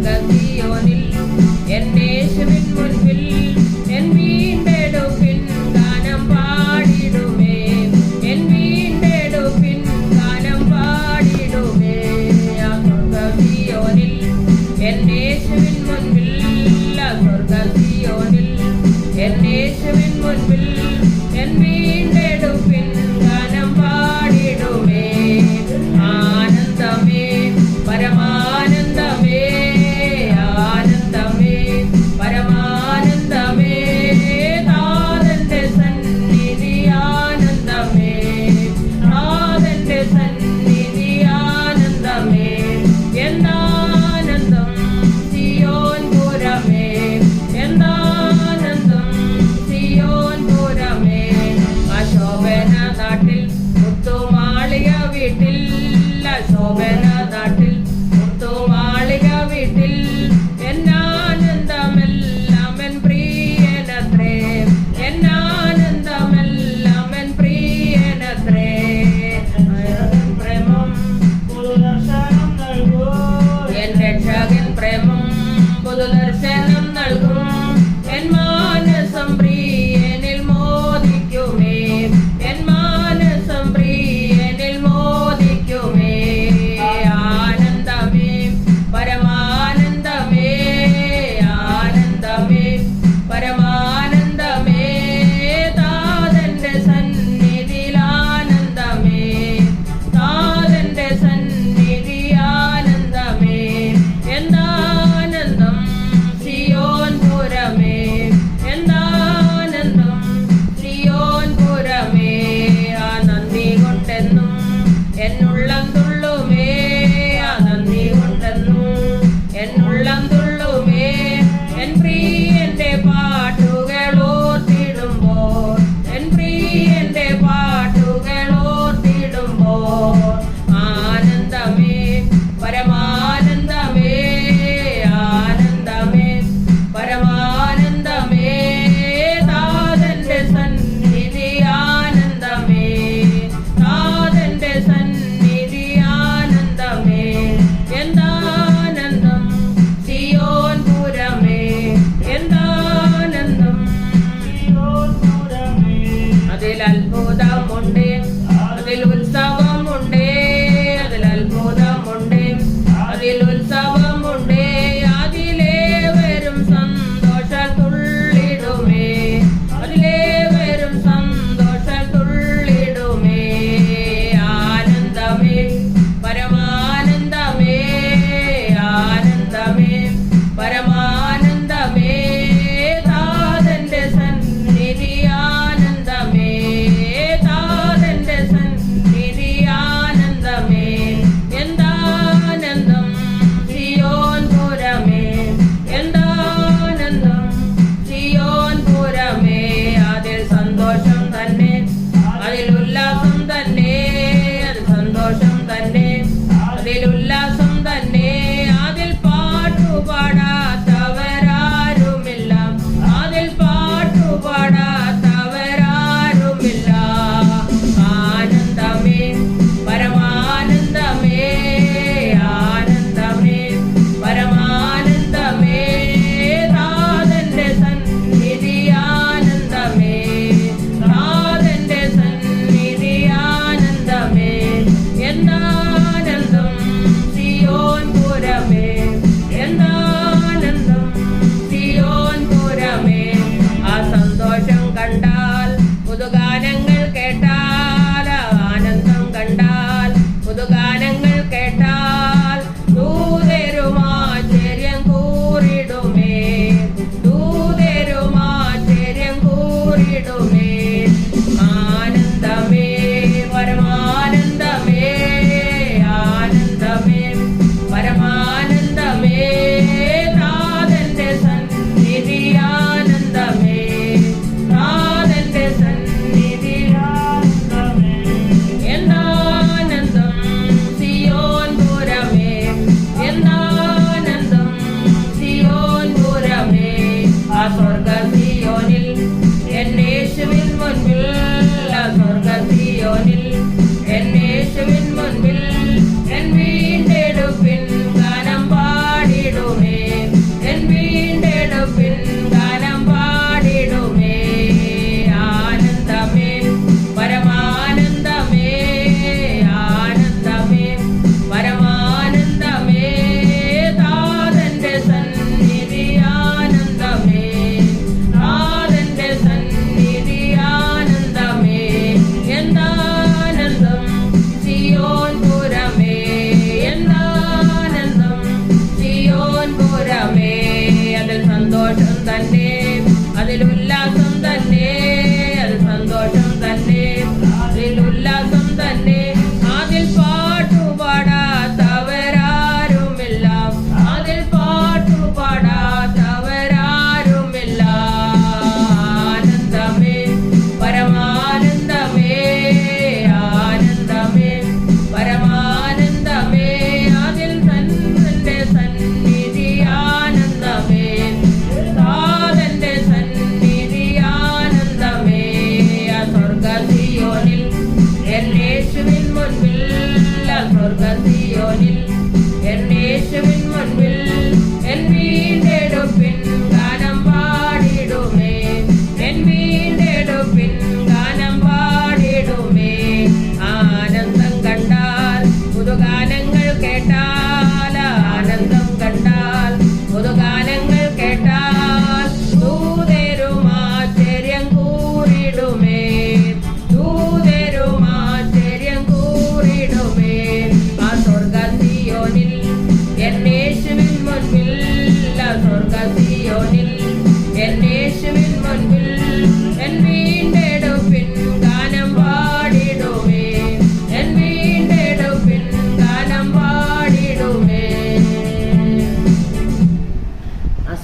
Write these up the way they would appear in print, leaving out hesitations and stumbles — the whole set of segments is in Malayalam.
സ്വർഗസിയോനിൽ എന്നേശുവിൻ മുൻപിൽ എൻ വീണ്ടെടുപ്പിൻ ഗാനം പാടിടുമേ എൻ വീണ്ടെടുപ്പിൻ ഗാനം പാടിടുമേ സ്വർഗസിയോനിൽ എന്നേശുവിൻ മുൻപിൽ സ്വർഗസിയോനിൽ എന്നേശുവിൻ മുൻപിൽ എൻ വീണ്ടെടുപ്പിൻ ഗാനം പാടിടുമേ ആനന്ദമേ പരമാനന്ദമേ ആനന്ദ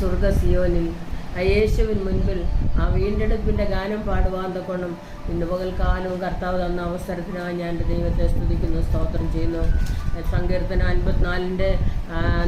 സ്വർഗ സിയോനിൽ ആ യേശുവിൻ മുൻപിൽ ആ വീണ്ടെടുപ്പിൻ്റെ ഗാനം പാടുവാൻ തക്കണം ഇന്ന് പകൽക്കാലവും കർത്താവ് തന്ന അവസരത്തിനായി ഞാൻ എൻ്റെ ദൈവത്തെ സ്തുതിക്കുന്നു, സ്തോത്രം ചെയ്യുന്നു. സങ്കീർത്തനം 54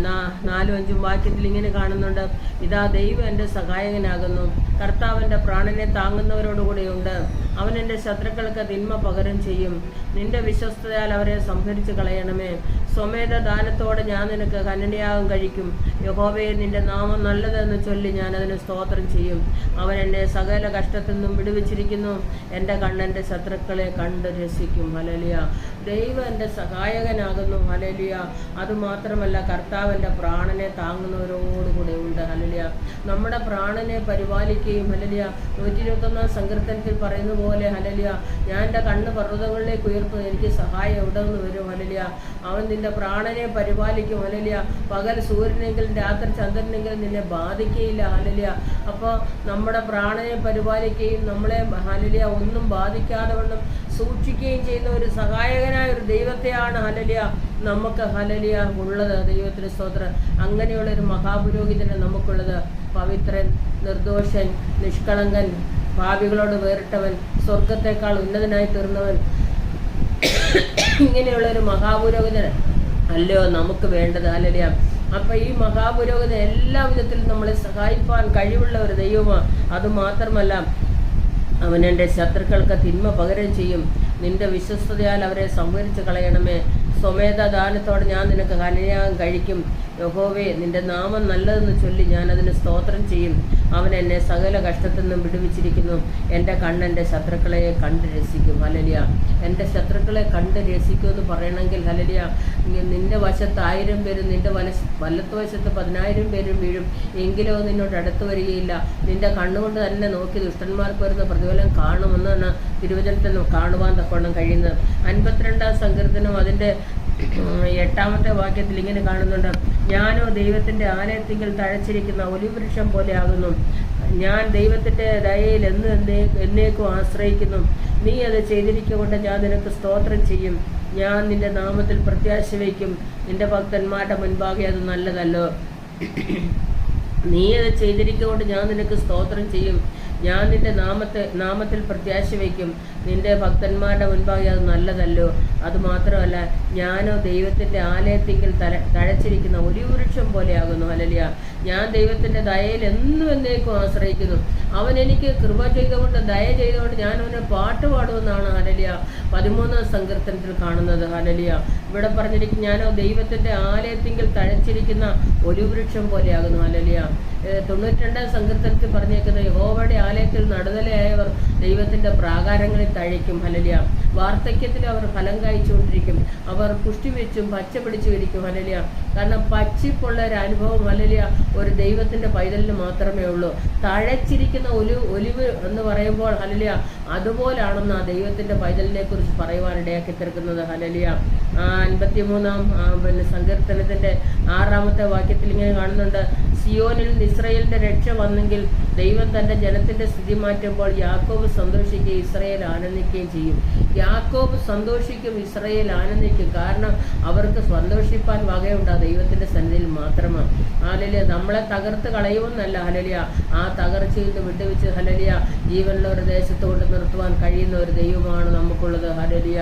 4-5 വാക്യത്തിൽ ഇങ്ങനെ കാണുന്നുണ്ട്, ഇതാ ദൈവം എൻ്റെ സഹായകനാകുന്നു, കർത്താവിൻ്റെ പ്രാണനെ താങ്ങുന്നവരോടുകൂടെയുണ്ട്, അവൻ എൻ്റെ ശത്രുക്കൾക്ക് തിന്മ പകരം ചെയ്യും, നിന്റെ വിശ്വസ്തയാൽ അവരെ സംഹരിച്ച് കളയണമേ, സ്വമേധ ദാനത്തോടെ ഞാൻ നിനക്ക് കന്യയാഗം കഴിക്കും, യഹോവേ നിന്റെ നാമം നല്ലതെന്ന് ചൊല്ലി ഞാൻ അതിന് സ്തോത്രം ചെയ്യും, അവൻ എന്നെ സകല കഷ്ടത്തിൽ നിന്നും വിടുവിച്ചിരിക്കുന്നു, എൻ്റെ കണ്ണെൻ്റെ ശത്രുക്കളെ കണ്ട് രസിക്കും. ഹല്ലേലൂയ. ദൈവം എൻ്റെ സഹായകനാകുന്നു. ഹല്ലേലൂയ. അതുമാത്രമല്ല കർത്താവിൻ്റെ പ്രാണനെ താങ്ങുന്നവരോടുകൂടെ ഉണ്ട്. ഹല്ലേലൂയ. നമ്മുടെ പ്രാണനെ പരിപാലിക്കുകയും, ഹല്ലേലൂയ, 121 സങ്കീർത്തനത്തിൽ പറയുന്ന പോലെ, ഹല്ലേലൂയ, ഞാൻ എൻ്റെ കണ്ണ് പർവ്വതങ്ങളിലേക്ക് ഉയർത്തും, എനിക്ക് സഹായം എവിടെ നിന്ന് വരും. ഹല്ലേലൂയ. അവൻ നിന്റെ പ്രാണനെ പരിപാലിക്കും. ഹല്ലേലൂയ. പകൽ സൂര്യനെങ്കിലും രാത്രി ചന്ദ്രനെങ്കിലും നിന്നെ ബാധിക്കുകയില്ല. ഹല്ലേലൂയ. അപ്പോൾ നമ്മുടെ പ്രാണനെ പരിപാലിക്കുകയും നമ്മളെ, ഹല്ലേലൂയ, ഒന്നും ബാധിക്കാതെ വണ്ണം സൂക്ഷിക്കുകയും ചെയ്യുന്ന ഒരു സഹായകനായ ഒരു ദൈവത്തെയാണ്, ഹല്ലേലൂയ, നമുക്ക്, ഹല്ലേലൂയ, ഉള്ളത്. ദൈവത്തിന് സ്തോത്രം. അങ്ങനെയുള്ളൊരു മഹാപുരോഹിതനെ നമുക്കുള്ളത്. പവിത്രൻ, നിർദോഷൻ, നിഷ്കളങ്കൻ, പാപികളോട് വേറിട്ടവൻ, സ്വർഗത്തെക്കാൾ ഉന്നതനായി തീർന്നവൻ, ഇങ്ങനെയുള്ളൊരു മഹാപുരോഹിതൻ അല്ലയോ നമുക്ക് വേണ്ടത്. ഹല്ലേലൂയ. അപ്പം ഈ മഹാപുരോഹിതൻ എല്ലാ വിധത്തിലും നമ്മളെ സഹായിപ്പാൻ കഴിവുള്ള ഒരു ദൈവമാണ്. അതുമാത്രമല്ല അവൻ എൻ്റെ ശത്രുക്കൾക്ക് തിന്മ പകരം ചെയ്യും, നിന്റെ വിശ്വസ്തതയാൽ അവരെ സംഹരിച്ച് കളയണമേ, സ്വമേധ ദാനത്തോടെ ഞാൻ നിനക്ക് കന്യയാഗം കഴിക്കും, യഹോവേ നിന്റെ നാമം നല്ലതെന്ന് ചൊല്ലി ഞാൻ അതിന് സ്തോത്രം ചെയ്യും, അവൻ എന്നെ സകല കഷ്ടത്തിൽ നിന്നും വിടുവിച്ചിരിക്കുന്നു, എൻ്റെ കണ്ണെൻ്റെ ശത്രുക്കളെ കണ്ട് രസിക്കും. ഹല്ലേലൂയ. എൻ്റെ ശത്രുക്കളെ കണ്ട് രസിക്കുമെന്ന് പറയണമെങ്കിൽ, ഹല്ലേലൂയ, നിന്റെ വശത്ത് 1000 പേരും നിന്റെ വലത്ത് വശത്ത് 10,000 പേരും വീഴും, എങ്കിലോ നിന്നോട് അടുത്ത് വരികയില്ല. നിന്റെ കണ്ണുകൊണ്ട് തന്നെ നോക്കി ദുഷ്ടന്മാർക്ക് വരുന്ന പ്രതിഫലം കാണുമെന്നാണ് തിരുവചനത്തിൽ കാണുവാൻ തക്കവണ്ണം കഴിയുന്നത്. 52 സങ്കീർത്തനം അതിൻ്റെ 8 വാക്യത്തിൽ ഇങ്ങനെ കാണുന്നുണ്ട്, ഞാനോ ദൈവത്തിൻ്റെ ആലയത്തിങ്കിൽ തഴച്ചിരിക്കുന്ന ഒലിവൃക്ഷം പോലെ ആകുന്നു, ഞാൻ ദൈവത്തിൻ്റെ ദയയിൽ എന്നേക്കും ആശ്രയിക്കുന്നു, നീ അത് ചെയ്തിരിക്കൊണ്ട് ഞാൻ നിനക്ക് സ്തോത്രം ചെയ്യും, ഞാൻ നിന്റെ നാമത്തിൽ പ്രത്യാശ വയ്ക്കും, നിന്റെ ഭക്തന്മാരുടെ മുൻപാകെ അത് നല്ലതല്ലോ, നീ അത് ചെയ്തിരിക്കൊണ്ട് ഞാൻ നിനക്ക് സ്തോത്രം ചെയ്യും, ഞാൻ നിന്റെ നാമത്തിൽ പ്രത്യാശ വയ്ക്കും, നിന്റെ ഭക്തന്മാരുടെ മുൻപാകെ അത് നല്ലതല്ലോ. അതുമാത്രമല്ല ഞാനോ ദൈവത്തിൻ്റെ ആലയത്തിങ്കിൽ തഴച്ചിരിക്കുന്ന ഒലിവൃക്ഷം പോലെയാകുന്നു. ഹല്ലേലൂയ. ഞാൻ ദൈവത്തിൻ്റെ ദയയിൽ എന്നും എന്നേക്കും ആശ്രയിക്കുന്നു, അവൻ എനിക്ക് കൃപ ചെയ്തുകൊണ്ട് ദയ ചെയ്തുകൊണ്ട് ഞാൻ അവനെ പാട്ട് പാടുമെന്നാണ്, ഹല്ലേലൂയ, 13 സങ്കീർത്തനത്തിൽ കാണുന്നത്. ഹല്ലേലൂയ. ഇവിടെ പറഞ്ഞിരിക്കും, ഞാനോ ദൈവത്തിൻ്റെ ആലയത്തിങ്കിൽ തഴച്ചിരിക്കുന്ന ഒലിവൃക്ഷം പോലെയാകുന്നു. ഹല്ലേലൂയ. 92 സങ്കീർത്തനത്തിൽ പറഞ്ഞേക്കുന്നത്, യഹോവയുടെ ആലയത്തിൽ നടുതലയായവർ ദൈവത്തിൻ്റെ പ്രാകാരങ്ങളിൽ തഴയ്ക്കും. ഹല്ലേലൂയ. വാർദ്ധക്യത്തിൽ അവർ ഫലം കായ്ച്ചുകൊണ്ടിരിക്കും, അവർ പുഷ്ടി വെച്ചും പച്ച പിടിച്ചു ഇരിക്കും. ഹല്ലേലൂയ. കാരണം പച്ചിപ്പുള്ള ഒരു അനുഭവം, ഹല്ലേലൂയ, ഒരു ദൈവത്തിൻ്റെ പൈതലിന് മാത്രമേ ഉള്ളൂ. തഴച്ചിരിക്കുന്ന ഒലിവ് എന്ന് പറയുമ്പോൾ, ഹല്ലേലൂയ, അതുപോലാണെന്ന് ആ ദൈവത്തിൻ്റെ പൈതലിനെ കുറിച്ച് പറയുവാനിടയാക്കി തീർക്കുന്നത്. ഹല്ലേലൂയ. 53 സങ്കീർത്തനത്തിൻ്റെ 6 വാക്യത്തിൽ ഇങ്ങനെ കാണുന്നുണ്ട്, സിയോനിൽ ഇസ്രായേലിൻ്റെ രക്ഷ വന്നെങ്കിൽ ദൈവം തൻ്റെ ജനത്തിൻ്റെ സ്ഥിതി മാറ്റുമ്പോൾ യാക്കോബ് സന്തോഷിക്കുകയും ഇസ്രായേൽ ആനന്ദിക്കുകയും ചെയ്യും. യാക്കോബ് സന്തോഷിക്കും, ഇസ്രായേൽ ആനന്ദിക്കും. കാരണം അവർക്ക് സന്തോഷിപ്പാൻ വകയുണ്ട് ആ ദൈവത്തിൻ്റെ സന്നിധിയിൽ മാത്രമാണ്. ഹല്ലേലൂയ. നമ്മളെ തകർത്ത് കളയുമെന്നല്ല, ഹല്ലേലൂയ, ആ തകർച്ചയിൽ നിന്ന് വിട്ടുവെച്ച്, ഹല്ലേലൂയ, ജീവനുള്ള ഒരു ദേശത്ത് കൊണ്ട് നിർത്തുവാൻ കഴിയുന്ന ഒരു ദൈവമാണ് നമുക്കുള്ളത്. ഹല്ലേലൂയ.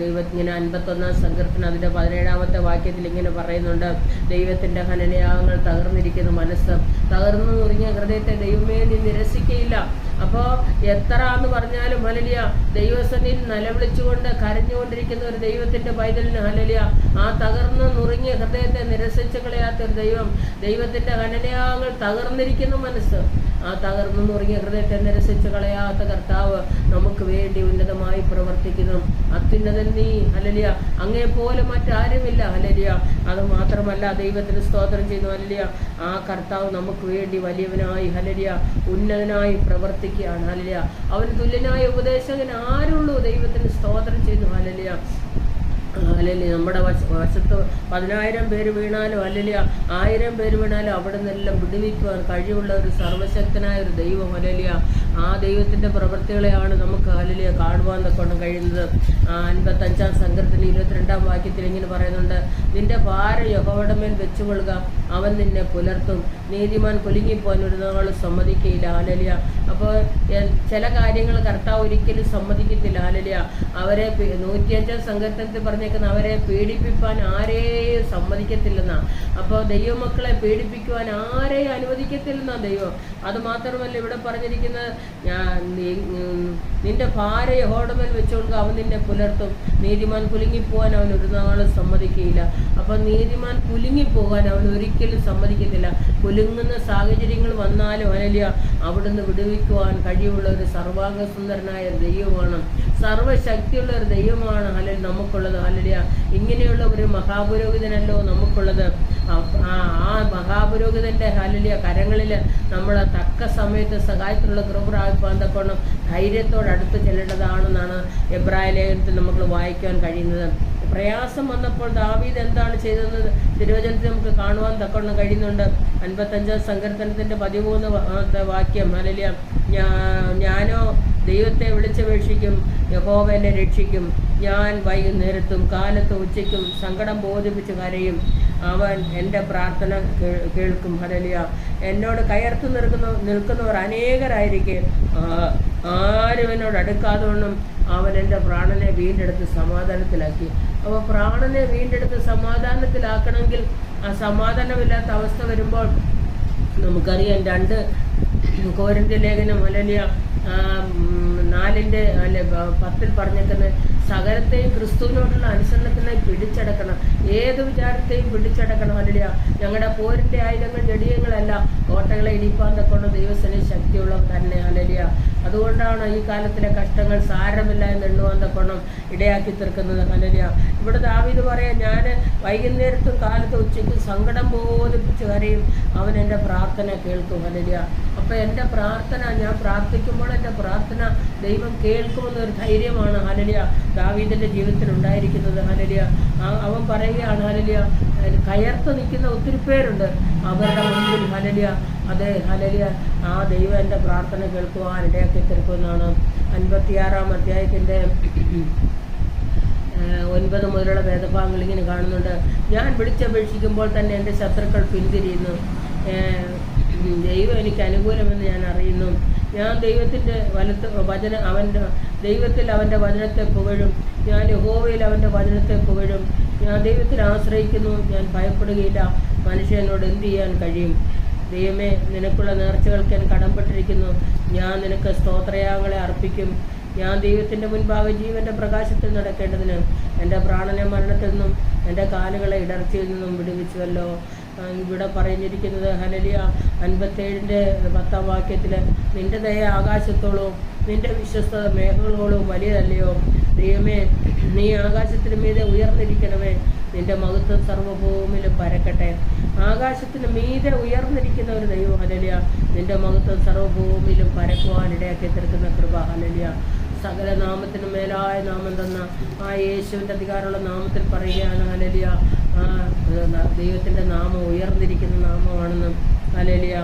ദൈവത്തിങ്ങനെ 51 സങ്കീർത്തനം അതിൻ്റെ 17 വാക്യത്തിൽ ഇങ്ങനെ പറയുന്നുണ്ട്, ദൈവത്തിൻ്റെ ഹനനയാഗങ്ങൾ തകർന്നിരിക്കുന്ന മനസ്സ്, തകർന്നു നുറുങ്ങിയ ഹൃദയത്തെ ദൈവമേ നീ നിരസിക്കയില്ല. അപ്പോൾ എത്ര എന്ന് പറഞ്ഞാലും, ഹല്ലേലൂയ, ദൈവസന്നിധിയിൽ നിലവിളിച്ചുകൊണ്ട് കരഞ്ഞുകൊണ്ടിരിക്കുന്ന ഒരു ദൈവത്തിൻ്റെ പൈതലിന്, ഹല്ലേലൂയ, ആ തകർന്ന് നുറുങ്ങിയ ഹൃദയത്തെ നിരസിച്ച് കളയാത്തൊരു ദൈവത്തിൻ്റെ ഹനനയാഗങ്ങൾ തകർന്നിരിക്കുന്ന മനസ്സ്, ആ തകർന്നു നുറുങ്ങിയ ഹൃദയത്തെ നിരസിച്ച് കളയാത്ത കർത്താവ് നമുക്ക് വേണ്ടി ഉന്നതമായി പ്രവർത്തിക്കുന്നു. അത്യുന്നതൻ നീ, ഹല്ലേലൂയ, അങ്ങേപ്പോലെ മറ്റാരുമില്ല. ഹല്ലേലൂയ. അതുമാത്രമല്ല ദൈവത്തിന് സ്തോത്രം ചെയ്യുന്നു. ഹല്ലേലൂയ. ആ കർത്താവ് നമുക്ക് വേണ്ടി വലിയവനായി, ഹല്ലേലൂയ, ഉന്നതനായി പ്രവർത്തിക്കുകയാണ്. ഹല്ലേലൂയ. അവന് തുല്യനായ ഉപദേശകൻ ആരുള്ളൂ? ദൈവത്തിന് സ്തോത്രം ചെയ്യുന്നു. ഹല്ലേലൂയ. അല്ലെങ്കിൽ നമ്മുടെ വശത്ത് 10,000 പേര് വീണാലും അല്ലെങ്കിൽ 1000 പേര് വീണാലും അവിടെ നിന്നെല്ലാം വിടുവിക്കുവാൻ കഴിവുള്ള ഒരു സർവശക്തനായ ഒരു ദൈവം. അല്ലെങ്കിൽ ആ ദൈവത്തിൻ്റെ പ്രവൃത്തികളെയാണ് നമുക്ക് അല്ലെങ്കിൽ കാണുവാൻ തക്കൊണ്ട് കഴിയുന്നത്. 55-ാം സങ്കീർത്തനം 22-ാം വാക്യത്തിൽ ഇങ്ങനെ പറയുന്നുണ്ട്, നിന്റെ ഭാരം യഹോവയുടെ മേൽ വെച്ചുകൊള്ളുക, അവൻ നിന്നെ പുലർത്തും, നീതിമാൻ കുലുങ്ങിപ്പോൻ ഒരു നാളും സമ്മതിക്കയില്ല. അല്ലെങ്കിൽ അപ്പോൾ ചില കാര്യങ്ങൾ കർത്താവ് ഒരിക്കലും സമ്മതിക്കത്തില്ല. അല്ലെങ്കിൽ അവരെ 105-ാം സങ്കീർത്തനത്തിൽ പറഞ്ഞേക്കുന്ന അവരെ പീഡിപ്പിക്കാൻ ആരെയും സമ്മതിക്കത്തില്ലെന്നാണ്. അപ്പോൾ ദൈവമക്കളെ പീഡിപ്പിക്കുവാൻ ആരെയും അനുവദിക്കത്തില്ലെന്നാണ് ദൈവം. അതുമാത്രമല്ല ഇവിടെ പറഞ്ഞിരിക്കുന്നത്, നിന്റെ ഭാരം യഹോവയുടെ മേൽ വെച്ചുകൊണ്ട് അവൻ നിന്നെ പുലർത്തും, നീതിമാൻ കുലുങ്ങിപ്പോകാൻ അവൻ ഒരു നാളും സമ്മതിക്കുകയില്ല. അപ്പം നീതിമാൻ കുലുങ്ങിപ്പോകാൻ അവൻ ഒരിക്കലും സമ്മതിക്കത്തില്ല. കുലുങ്ങുന്ന സാഹചര്യങ്ങൾ വന്നാലും അല്ലെങ്കിൽ അവിടുന്ന് വിടുവിക്കുവാൻ കഴിവുള്ള ഒരു സർവാംഗസുന്ദരനായ ദൈവമാണ്, സർവശക്തിയുള്ള ഒരു ദൈവമാണ് അല്ലെങ്കിൽ നമുക്കുള്ളത്. അല്ലെങ്കിൽ ഇങ്ങനെയുള്ള ഒരു മഹാപുരോഹിതനല്ലോ നമുക്കുള്ളത്. ആ മഹാപുരോഹിതൻ്റെ അല്ലെങ്കിൽ കരങ്ങളിൽ നമ്മൾ തക്ക സമയത്ത് സഹായത്തിലുള്ള കൃപ പ്രാപിപ്പാൻ തക്കോണം ധൈര്യത്തോടെ അടുത്ത് ചെല്ലേണ്ടതാണെന്നാണ് എബ്രായ ലേഖനത്തിൽ നമുക്ക് വായിക്കാൻ കഴിയുന്നത്. പ്രയാസം വന്നപ്പോൾ ദാവീദ് എന്താണ് ചെയ്തതെന്ന് തിരുവചനത്തിൽ നമുക്ക് കാണുവാൻ തക്കവണ്ണം കഴിയുന്നുണ്ട്. 55-ാം സങ്കീർത്തനത്തിൻ്റെ 13 വാക്യം, അല്ലെങ്കിൽ ഞാനോ ദൈവത്തെ വിളിച്ചപേക്ഷിക്കും, യഹോവ എന്നെ രക്ഷിക്കും, ഞാൻ വൈകുന്നേരത്തും കാലത്തും ഉച്ചയ്ക്കും സങ്കടം ബോധിപ്പിച്ച് കരയും, അവൻ എൻ്റെ പ്രാർത്ഥന കേൾക്കും. ഹല്ലേലൂയ. എന്നോട് കയർത്തു നിൽക്കുന്നവർ അനേകരായിരിക്കെ ആരും എന്നോട് അടുക്കാതോണം അവൻ എൻ്റെ പ്രാണനെ വീണ്ടെടുത്ത് സമാധാനത്തിലാക്കി. അപ്പോൾ പ്രാണനെ വീണ്ടെടുത്ത് സമാധാനത്തിലാക്കണമെങ്കിൽ ആ സമാധാനമില്ലാത്ത അവസ്ഥ വരുമ്പോൾ നമുക്കറിയാം, 2 കോരിന്ത്യ ലേഖനം ഹല്ലേലൂയ 4:10 പറഞ്ഞേക്കുന്നത്, സകലത്തെയും ക്രിസ്തുവിനോടുള്ള അനുസരണത്തിനായി പിടിച്ചടക്കണം, ഏത് വിചാരത്തെയും പിടിച്ചടക്കണം. ഹല്ലേലൂയ. ഞങ്ങളുടെ പോരിൻ്റെ ആയുധങ്ങൾ ജഡീയങ്ങളല്ല, കോട്ടകളെ ഇടിപ്പാൻ തക്കൊണ്ട് ദൈവസേന ശക്തിയുള്ളവർ തന്നെ. ഹല്ലേലൂയ. അതുകൊണ്ടാണ് ഈ കാലത്തിലെ കഷ്ടങ്ങൾ സാരമില്ല എന്ന് എണ്ണുവാൻ തക്കോണം ഇടയാക്കി തീർക്കുന്നത്. ഹല്ലേലൂയ. ഇവിടെ ദാവീദ് പറയാം, ഞാൻ വൈകുന്നേരത്തും കാലത്തും ഉച്ചയ്ക്കും സങ്കടം ബോധിപ്പിച്ച് കരയും, അവൻ എൻ്റെ പ്രാർത്ഥന കേൾക്കും. ഹല്ലേലൂയ. അപ്പോൾ എൻ്റെ പ്രാർത്ഥന, ഞാൻ പ്രാർത്ഥിക്കുമ്പോൾ എൻ്റെ പ്രാർത്ഥന ദൈവം കേൾക്കുമെന്നൊരു ധൈര്യമാണ് ഹല്ലേലൂയ ദാവീദിൻ്റെ ജീവിതത്തിൽ ഉണ്ടായിരിക്കുന്നത്. ഹല്ലേലൂയ. അവൻ പറയുകയാണ്, ഹല്ലേലൂയ, കയർത്ത് നിൽക്കുന്ന ഒത്തിരി പേരുണ്ട് അവരുടെ മുൻപിൽ. ഹല്ലേലൂയ. അതെ, ഹല്ലേലൂയ. ആ ദൈവം എൻ്റെ പ്രാർത്ഥന കേൾക്കുവാൻ ഇടയാക്കി തീർക്കുമെന്നാണ് 56-ാം അധ്യായത്തിൻ്റെ 9 മുതലുള്ള വേദഭാഗങ്ങൾ ഇങ്ങനെ കാണുന്നുണ്ട്. ഞാൻ വിളിച്ചപേക്ഷിക്കുമ്പോൾ തന്നെ എൻ്റെ ശത്രുക്കൾ പിന്തിരിയുന്നു, ദൈവം എനിക്ക് അനുകൂലമെന്ന് ഞാൻ അറിയുന്നു. ഞാൻ ദൈവത്തിൻ്റെ ദൈവത്തിൽ അവൻ്റെ വചനത്തെ പുകഴും, ഞാൻ യഹോവയിൽ അവൻ്റെ വചനത്തെ പുകഴും. ഞാൻ ദൈവത്തിൽ ആശ്രയിക്കുന്നു, ഞാൻ ഭയപ്പെടുകയില്ല. മനുഷ്യനോട് എന്ത് ചെയ്യാൻ കഴിയും? ദൈവമേ, നിനക്കുള്ള നേർച്ചകൾക്ക് ഞാൻ കടംപെട്ടിരിക്കുന്നു, ഞാൻ നിനക്ക് സ്തോത്രയാഗങ്ങളെ അർപ്പിക്കും. ഞാൻ ദൈവത്തിൻ്റെ മുൻപാകെ ജീവൻ്റെ പ്രകാശത്തിൽ നടക്കേണ്ടതിന് എൻ്റെ പ്രാണനെ മരണത്തിൽ നിന്നും എൻ്റെ കാലുകളെ ഇടർച്ചയിൽ നിന്നും വിടുവിച്ചുവല്ലോ. ഇവിടെ പറഞ്ഞിരിക്കുന്നത് ഹല്ലേലൂയ 57-ന്റെ 10-ാം വാക്യത്തിൽ, നിന്റെ ദയ ആകാശത്തോളവും നിന്റെ വിശ്വസ്തത മേഘങ്ങളോളവും വലിയതല്ലയോ? ദൈവമേ, നീ ആകാശത്തിന് മീതെ ഉയർന്നിരിക്കണമേ, നിന്റെ മഹത്വം സർവ്വഭൂമിയിലും പരക്കട്ടെ. ആകാശത്തിന് മീതെ ഉയർന്നിരിക്കുന്ന ഒരു ദൈവം. ഹല്ലേലൂയ. നിന്റെ മഹത്വം സർവ്വഭൂമിയിലും പരക്കുവാൻ ഇടയാക്കി തീർക്കുന്ന കൃപ. ഹല്ലേലൂയ. സകല നാമത്തിന് മേലായ നാമം തന്ന ആ യേശുവിൻ്റെ അധികാരമുള്ള നാമത്തിൽ പറയുകയാണ്. ഹല്ലേലൂയ. ദൈവത്തിൻ്റെ നാമം ഉയർന്നിരിക്കുന്ന നാമമാണെന്നും. ഹല്ലേലൂയ.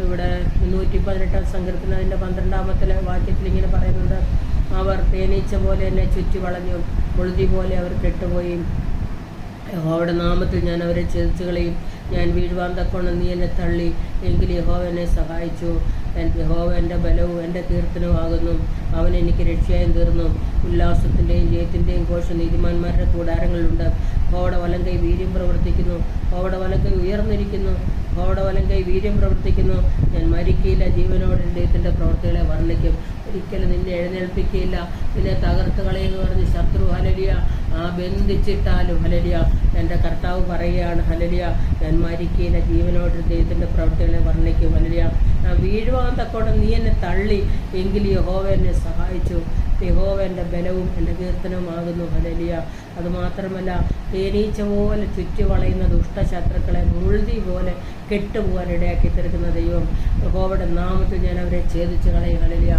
ഇവിടെ 118-ാം സങ്കീർത്തനം അതിൻ്റെ 12-ാമത്തെ വാക്യത്തിൽ ഇങ്ങനെ പറയുന്നുണ്ട്, അവർ തേനീച്ച പോലെ എന്നെ ചുറ്റി വളഞ്ഞു, മുഴുതി പോലെ അവർ കെട്ടുപോയി. യഹോവയുടെ നാമത്തിൽ ഞാൻ അവരെ ഛേദിച്ചു കളയും. ഞാൻ വീഴുവാൻ തക്കോണം നീ എന്നെ തള്ളി, എങ്കിൽ യഹോവ എന്നെ സഹായിച്ചു. യഹോവ എൻ്റെ ബലവും എൻ്റെ കീർത്തനവും ആകുന്നു, അവൻ എനിക്ക് രക്ഷയായും തീർന്നു. ഉല്ലാസത്തിൻ്റെയും ജയത്തിൻ്റെയും ഘോഷം നീതിമാന്മാരുടെ കൂടാരങ്ങളുണ്ട്. യഹോവയുടെ വലങ്കൈ വീര്യം പ്രവർത്തിക്കുന്നു, യഹോവയുടെ വലങ്കൈ ഉയർന്നിരിക്കുന്നു, യഹോവയുടെ വലങ്കൈ വീര്യം പ്രവർത്തിക്കുന്നു. ഞാൻ മരിക്കയില്ല, ജീവനോടെ ദൈവത്തിൻ്റെ പ്രവൃത്തികളെ വർണ്ണിക്കും. ഒരിക്കലും നിന്നെ എഴുന്നേൽപ്പിക്കുകയില്ല, നിന്നെ തകർത്ത് കളയെന്ന് പറഞ്ഞ് ശത്രു ഹല്ലേലൂയ ബന്ധിച്ചിട്ടാലും ഹല്ലേലൂയ എൻ്റെ കർത്താവ് പറയുകയാണ്, ഹല്ലേലൂയ, ഞാൻ മരിക്കയില്ല, ജീവനോട് ദൈവത്തിൻ്റെ പ്രവൃത്തികളെ വർണ്ണിക്കും. ഹല്ലേലൂയ. വീഴുവാൻ തക്കോണം നീ എന്നെ തള്ളി, എങ്കിൽ യഹോവ എന്നെ സഹായിച്ചു. യഹോവ എൻ്റെ ബലവും എൻ്റെ കീർത്തനവുമാകുന്നു. ഹല്ലേലൂയ. അതുമാത്രമല്ല തേനീച്ച പോലെ ചുറ്റി വളയുന്ന ദുഷ്ടശത്രുക്കളെ മുഴുതി പോലെ കെട്ടുപോകാൻ ഇടയാക്കി തീർക്കുന്ന ദൈവം. യഹോവയുടെ നാമത്തിൽ ഞാൻ അവരെ ഛേദിച്ച് കളയും. ഹല്ലേലൂയ.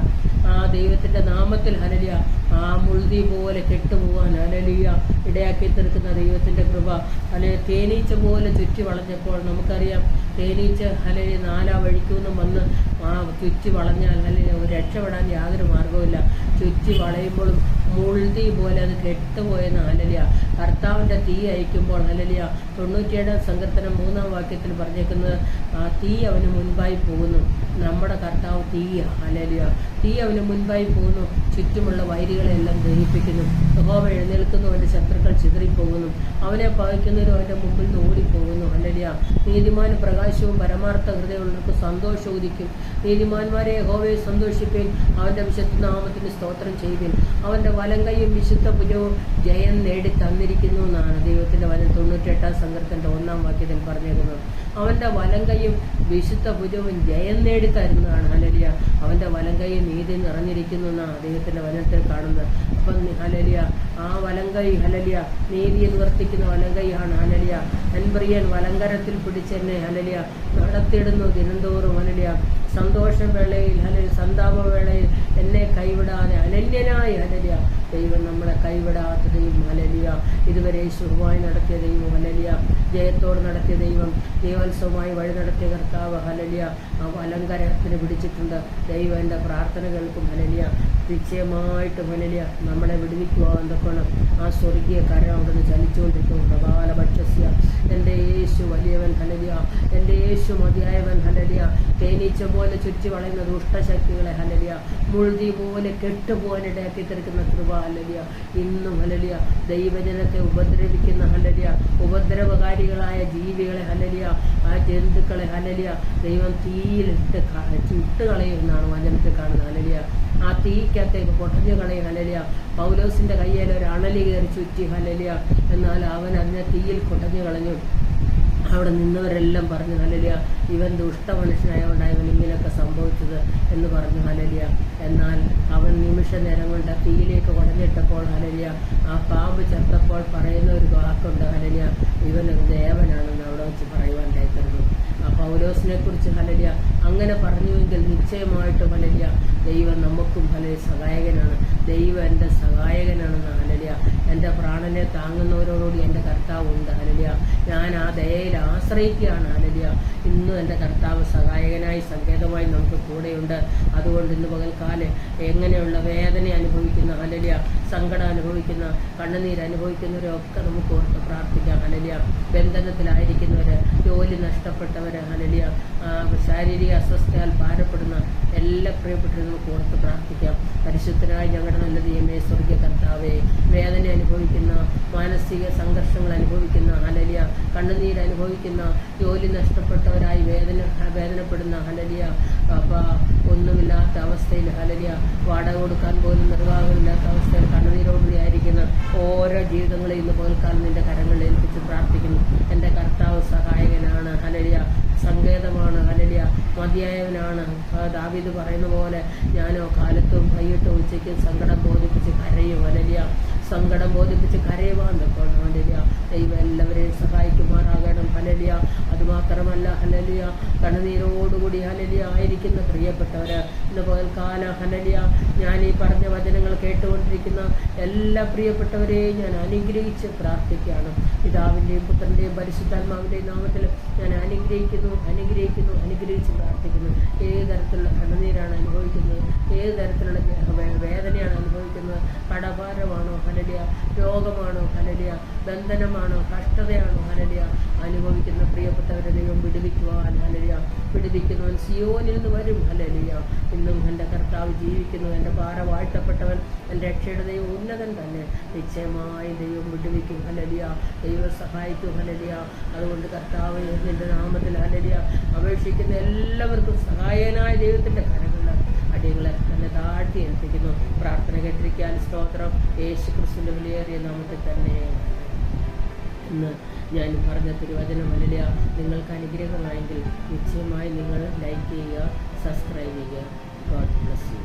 ആ ദൈവത്തിൻ്റെ നാമത്തിൽ ഹല്ലേലൂയ. ആ മുഴുതി പോലെ കെട്ടുപോകാൻ ഹല്ലേലൂയ ഇടയാക്കി തീർക്കുന്ന ദൈവത്തിൻ്റെ കൃപ. ഹല്ലേലൂയ. തേനീച്ച പോലെ ചുറ്റി വളഞ്ഞപ്പോൾ നമുക്കറിയാം, തേനീച്ച ഹല്ലേലൂയ നാലാ വഴിക്കൊന്നും വന്ന് ആ ചുറ്റി വളഞ്ഞാൽ ഹല്ലേലൂയ രക്ഷപ്പെടാൻ യാതൊരു മാർഗവുമില്ല. ചുറ്റി വളയുമ്പോഴും മുഴുതി പോലെ അത് കെട്ടുപോയെന്ന് ഹല്ലേലൂയ. കർത്താവിൻ്റെ തീ അയക്കുമ്പോൾ ഹല്ലേലൂയ 97 സങ്കീർത്തനം 3-ാം വാക്യത്തിൽ പറഞ്ഞേക്കുന്നത്, ആ തീ അവന് മുൻപായി പോകുന്നു. നമ്മുടെ കർത്താവ് തീയ. ഹല്ലേലൂയ. തീ അവന് മുൻപായി പോകുന്നു, ചുറ്റുമുള്ള വൈരികളെല്ലാം ദഹിപ്പിക്കുന്നു. യഹോവ എഴുന്നേൽക്കുന്നു, അവൻ്റെ ശത്രുക്കൾ ചിതറിപ്പോകുന്നു. അവനെ പകയ്ക്കുന്നവരും അവൻ്റെ മുമ്പിൽ നിന്ന് ഓടിപ്പോകുന്നു. ഹല്ലേലൂയ. നീതിമാന് പ്രകാശവും പരമാർത്ഥ ഹൃദയമുള്ളവർക്ക് സന്തോഷം ഉദിക്കും. നീതിമാന്മാരെ യഹോവയെ സന്തോഷിപ്പിൻ, അവൻ്റെ വിശുദ്ധ നാമത്തിന് സ്തോത്രം ചെയ്യുവിൻ. അവൻ്റെ വലങ്കൈയും വിശുദ്ധ ഭുജവും ജയം നേടി തന്നിരിക്കുന്നു എന്നാണ് ദൈവത്തിൻ്റെ വചനം 98-ാം സങ്കീർത്തനത്തിൻ്റെ 1-ാം വാക്യത്തിൽ പറഞ്ഞേക്കുന്നത്. അവൻ്റെ വലങ്കൈയും വിശുദ്ധ ഭുജവും ജയം നേടി തരുന്നതാണ്. ഹല്ലേലൂയ. അവൻ്റെ വലങ്കൈ നീതി നിറഞ്ഞിരിക്കുന്നു എന്നാണ് ദൈവത്തിൻ്റെ വചനത്തിൽ കാണുന്നത്. അപ്പം ഹല്ലേലൂയ ആ വലങ്കൈ ഹല്ലേലൂയ നീതിയെ നിവർത്തിക്കുന്ന വലങ്കൈയാണ്. ഹല്ലേലൂയ. അൻപ്രിയൻ വലങ്കരത്തിൽ പിടിച്ചെന്നെ ഹല്ലേലൂയ നടത്തിയിടുന്നു ദിനംതോറും. ഹല്ലേലൂയ. സന്തോഷവേളയിൽ ഹല്ലേലൂയ സന്താപവേളയിൽ എന്നെ കൈവിടാതെ അനന്യനായി ഹല്ലേലൂയ ദൈവം നമ്മളെ കൈവിടാത്ത ദൈവം. ഹല്ലേലൂയ. ഇതുവരെ ശുഭമായി നടത്തിയ ദൈവം. ഹല്ലേലൂയ. ജയത്തോട് നടത്തിയ ദൈവം, ദൈവോത്സവമായി വഴി നടത്തിയ കർത്താവ്. ഹല്ലേലൂയ. ആ അലങ്കാരത്തിന് പിടിച്ചിട്ടുണ്ട്. ദൈവം എൻ്റെ പ്രാർത്ഥന കേൾക്കും. ഹല്ലേലൂയ. നിശ്ചയമായിട്ടും ഹല്ലേലൂയ നമ്മളെ വിടുവിക്കുക എന്തൊക്കെയാണ് ആ സ്വർഗീയ കരം അവിടുന്ന് ചലിച്ചുകൊണ്ടിരിക്കുന്നു. പ്രബാലപക്ഷസ്യ എൻ്റെ യേശു വലിയവൻ. ഹല്ലേലൂയ. എൻ്റെ യേശു മതിയായവൻ. ഹല്ലേലൂയ. തേനീച്ച പോലെ ചുറ്റി വളയുന്ന ദുഷ്ടശക്തികളെ ഹല്ലേലൂയ മുഴുതി പോലെ കെട്ടുപോകാനിടയാക്കി തീർക്കുന്ന കൃപ. ഹല്ലേലൂയ. ഇന്നും ഹല്ലേലൂയ ദൈവജനത്തെ ഉപദ്രവിക്കുന്ന ഹല്ലേലൂയ ഉപദ്രവകാരികളായ ജീവികളെ ഹല്ലേലൂയ ആ ജന്തുക്കളെ ഹല്ലേലൂയ ദൈവം തീയിലിട്ട് ചുട്ടുകളയും എന്നാണ് വചനത്തിൽ കാണുന്നത്. ഹല്ലേലൂയ. ആ തീക്കകത്തേക്ക് പൊട്ടഞ്ഞു കളയും. ഹല്ലേലൂയ. പൗലോസിൻ്റെ കയ്യിൽ ഒരു അണലി കയറി ചുറ്റി. ഹല്ലേലൂയ. എന്നാൽ അവൻ അതിനെ തീയിൽ കൊട്ടഞ്ഞു കളഞ്ഞു. അവിടെ നിന്നവരെല്ലാം പറഞ്ഞു ഹല്ലേലൂയ ഇവൻ ദുഷ്ട മനുഷ്യനായതുകൊണ്ടാണ് ഇവൻ ഇങ്ങനെയൊക്കെ സംഭവിച്ചത് എന്ന് പറഞ്ഞു. ഹല്ലേലൂയ. എന്നാൽ അവൻ നിമിഷ നേരം കൊണ്ട് തീയിലേക്ക് കുടഞ്ഞിട്ടപ്പോൾ ഹല്ലേലൂയ ആ പാമ്പ് ചത്തപ്പോൾ പറയുന്ന ഒരു വാക്കുണ്ട്. ഹല്ലേലൂയ ഇവനൊരു ദേവനാണെന്ന് അവിടെ വെച്ച് പറയുവാൻ കഴിയുന്നു. ആ പൗലോസിനെ കുറിച്ച് ഹല്ലേലൂയ അങ്ങനെ പറഞ്ഞുവെങ്കിൽ നിശ്ചയമായിട്ടും ഹല്ലേലൂയ ദൈവം നമുക്കും ഹല്ലേലൂയ സഹായകനാണ്. ദൈവം എൻ്റെ സഹായകനാണെന്ന്. ഹല്ലേലൂയ. എൻ്റെ പ്രാണനെ താങ്ങുന്നവരോടുകൂടി എൻ്റെ കർത്താവ് ഉണ്ട്. ഹല്ലേലൂയ. ഞാൻ ആ ദയയിൽ ആശ്രയിക്കുകയാണ്. ഹല്ലേലൂയ. ഇന്നും എൻ്റെ കർത്താവ് സഹായകനായി സങ്കേതമായി നമുക്ക് കൂടെയുണ്ട്. അതുകൊണ്ട് ഇന്ന് പകൽക്കാലം എങ്ങനെയുള്ള വേദന അനുഭവിക്കുന്ന ഹല്ലേലൂയ സങ്കടം അനുഭവിക്കുന്ന കണ്ണുനീരനുഭവിക്കുന്നവരൊക്കെ നമുക്ക് ഓർത്ത് പ്രാർത്ഥിക്കാം. ഹല്ലേലൂയ. ബന്ധനത്തിലായിരിക്കുന്നവർ, ജോലി നഷ്ടപ്പെട്ടവർ, ഹല്ലേലൂയ ശാരീരിക അസ്വസ്ഥയാൽ ഭാരപ്പെടുന്ന എല്ലാ പ്രിയപ്പെട്ടവരും നമുക്ക് ഓർത്ത് പ്രാർത്ഥിക്കാം. പരിശുദ്ധനായി ഞങ്ങളുടെ നല്ല ദൈവമേ, സ്വർഗ്ഗീയ കർത്താവേ, വേദന അനുഭവിക്കുന്ന, മാനസിക സംഘർഷങ്ങൾ അനുഭവിക്കുന്ന, ഹല്ലേലൂയ കണ്ണുനീര് അനുഭവിക്കുന്ന, ജോലി നഷ്ടപ്പെട്ടവരായി വേദനപ്പെടുന്ന, ഹല്ലേലൂയ ഒന്നുമില്ലാത്ത അവസ്ഥയിൽ, ഹല്ലേലൂയ വാടക കൊടുക്കാൻ പോലും നിർവാഹമില്ലാത്ത അവസ്ഥയിൽ കണ്ണുനീരോടുകൂടിയായിരിക്കുന്ന ഓരോ ജീവിതങ്ങളെ ഇന്ന് പകൽക്കാലം നിന്റെ കരങ്ങളിൽ ഏൽപ്പിച്ച് പ്രാർത്ഥിക്കുന്നു. എൻ്റെ കർത്താവ് സഹായകനാണ്. ഹല്ലേലൂയ സങ്കേതമാണ്. ഹല്ലേലൂയ മതിയായവനാണ്. ദാവീദ് പറയുന്ന പോലെ ഞാനോ കാലത്തും വൈകിട്ടും ഉച്ചയ്ക്കും സങ്കടം ബോധിപ്പിച്ച് കരയും. ഹല്ലേലൂയ സങ്കടം ബോധിപ്പിച്ച് കരയുവാൻ തൊക്കണം. ഹല്ലേലൂയ ദൈവം എല്ലാവരെയും സഹായിക്കുമാറാകണം. ഹല്ലേലൂയ. അതുമാത്രമല്ല ഹല്ലേലൂയ കണ്ണുനീരോടുകൂടി ഹല്ലേലൂയ ആയിരിക്കുന്ന പ്രിയപ്പെട്ടവർ ഇന്ന് പകൽക്കാലം ഹല്ലേലൂയ ഞാൻ ഈ പറഞ്ഞ വചനങ്ങൾ കേട്ടുകൊണ്ടിരിക്കുന്ന എല്ലാ പ്രിയപ്പെട്ടവരെയും ഞാൻ അനുഗ്രഹിച്ച് പ്രാർത്ഥിക്കുകയാണ്. പിതാവിൻ്റെയും പുത്രൻ്റെയും പരിശുദ്ധാത്മാവിൻ്റെയും നാമത്തിൽ ഞാൻ അനുഗ്രഹിച്ച് പ്രാർത്ഥിക്കുന്നു. ഏത് തരത്തിലുള്ള കണ്ണുനീരാണ് അനുഭവിക്കുന്നത്, ഏത് തരത്തിലുള്ള വേദനയാണ് അനുഭവിക്കുന്നത്, കടഭാരമാണോ ഹല്ലേലൂയ, രോഗമാണോ ഹല്ലേലൂയ, ബന്ധനമാണോ, കഷ്ടതയാണോ ഹല്ലേലൂയ അനുഭവിക്കുന്ന പ്രിയപ്പെട്ടവരെ ദൈവം വിടുവിക്കുവാൻ ഹല്ലേലൂയ വിടുവിക്കുന്നവൻ സിയോനിൽ നിന്ന് വരും. ഹല്ലേലൂയ ഇന്നും എൻ്റെ കർത്താവ് ജീവിക്കുന്നു. എൻ്റെ പാറ വാഴ്ത്തപ്പെട്ടവൻ, എൻ്റെ രക്ഷയുടെ ദൈവം ഉന്നതൻ തന്നെ. നിശ്ചയമായി ദൈവം വിടുവിക്കും. ഹല്ലേലൂയ ദൈവം സഹായിക്കും. ഹല്ലേലൂയ അതുകൊണ്ട് കർത്താവ് നിൻ്റെ നാമത്തിൽ ഹല്ലേലൂയ അപേക്ഷിക്കുന്ന എല്ലാവർക്കും സഹായനായ ദൈവത്തിൻ്റെ കരങ്ങളിൽ അടിയങ്ങളെ തന്നെ താഴ്ത്തി ഏൽപ്പിക്കുന്നു. പ്രാർത്ഥന കേട്ടിരിക്കാൻ സ്തോത്രം. യേശു ക്രിസ്തുവിൻ്റെ വിലയേറിയ നാമത്തിൽ തന്നെ ഇന്ന് ഞാൻ പറഞ്ഞ തിരുവചനം ഹല്ലേലൂയ നിങ്ങൾക്ക് അനുഗ്രഹമായെങ്കിൽ നിശ്ചയമായി നിങ്ങൾ ലൈക്ക് ചെയ്യുക, സബ്സ്ക്രൈബ് ചെയ്യുക. God bless you.